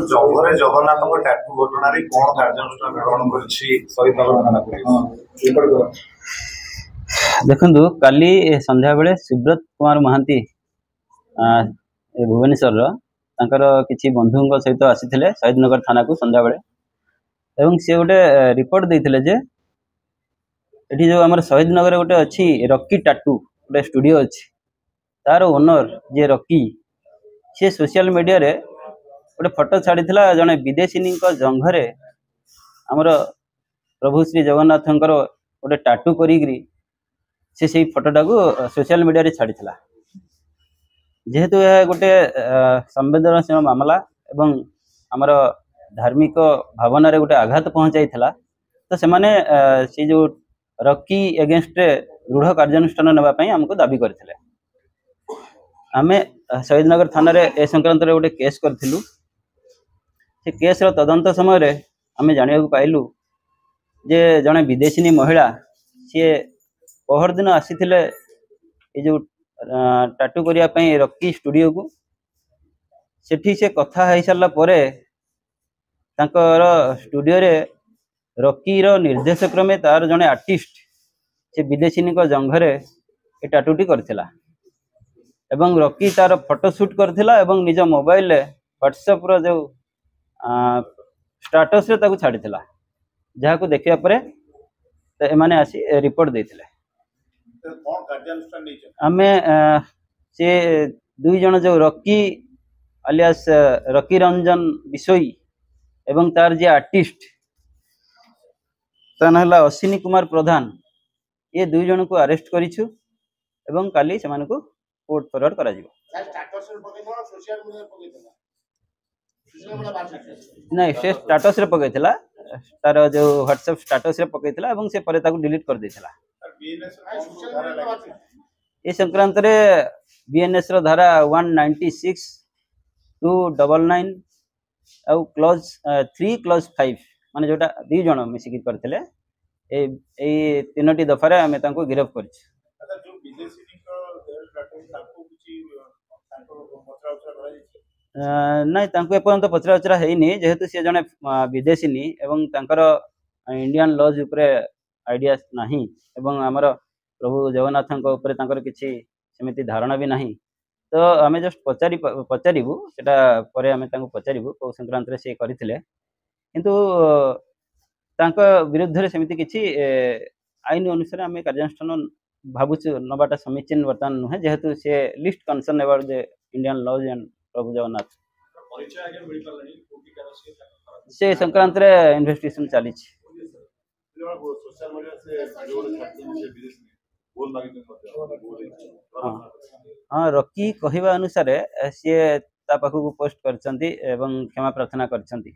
जंगरे Jagannath tattoo घटना कौन कार्यानुष्ठान ग्रहण कर देखु काली संध्या बेले सुब्रत कुमार महांती भुवनेश्वर किसी बंधु सहित आसी शहीदनगर थाना को संध्या बेले एवं सी गोटे रिपोर्ट देते जे ये जो आम शहीदनगर गोटे अच्छी रॉकी टाटू गोटे स्टूडियो अच्छी तार ओनर जे रॉकी सी सोशल मीडिया रे गोटे फोटो छाड़ी जड़े विदेशी जंघरे आमर प्रभु श्री जगन्नाथ गोटे टाटू करी से फोटोटा को सोशल मीडिया रे छाड़ी जेहेतु यह गोटे संवेदनशील मामला एवं आमर धार्मिक भावना रे गोटे आघात पहुंचाई तो सेमाने से जो रॉकी एगेंस्ट दृढ़ कार्यानुष्ठान नापी आमको दाबी करते आमे शहीदनगर थाना रे ए संक्रांत रे गोटे केस करथिलु से केस रो तदंत समय रे आमे जानिया पाइलु जे जने विदेशी महिला सी पहर दिन आसीथिले ए जो टाटू करिया पई रॉकी स्टूडियो को सेठी से कथा है सारा परे तांकर स्टूडियो रे रॉकी रो निर्देश क्रमे तार जने आर्टिस्ट से विदेशी जंघरे ए टाटूटी करथिला एवं रॉकी तार फोटो शूट करथिला एवं निज मोबाइल रे व्हाट्सएप रो जो स्टेटस रे ताकू छाड़ीथिला जहा को देखिया परे एमाने आसी रिपोर्ट देथिले आमे से दुई जन जो Rocky alias Rocky Ranjan Bishoi एवं तार जे आर्टिस्ट तानहला अश्विनी कुमार प्रधान ये दुई जन को अरेस्ट करिछु एवं काली सेमान को कोर्ट फॉरवर्ड करा जिवो नहीं से स्टेटस रे पकैथिला तार जो व्हाट्सएप स्टेटस रे पकैथिला एवं से परे ताकू डिलीट कर देथिला ए संक्रांत रे बीएनएस रो धारा 196 299 आउ क्लॉज 3 क्लॉज 5 माने जोटा दी जण मिसिक करथिले ए तीनोटी दफारे आमे तांको गिरफ्त करछि नहीं तांको एपर्यंत पचरा उचरा हेनी जेहेतु से जने विदेशी एवं तांकर इंडियन लॉज उपरे आइडिया नहीं एवं आमर प्रभु जगन्नाथ ऊपर तांकर किछि सेमिति धारणा भी नहीं तो आमे जस्ट पचारिबू सेटा परे आमे तांको पचारिबू को संक्रांत रे से करथिले किंतु तांको विरुद्ध रे सेमिति किछि आईन अनुसार आमे कार्यानुष्ठान भाबुछु नबाटा समीचीन वर्तमान नुहे जेहेतु से list concern about the Indian laws and प्रभु जगन्नाथ से संक्रांत रे इन्वेस्टिगेशन चली हाँ रॉकी कहवा अनुसार सी ता पाखु पोस्ट करछंती एवं क्षमा प्रार्थना करछंती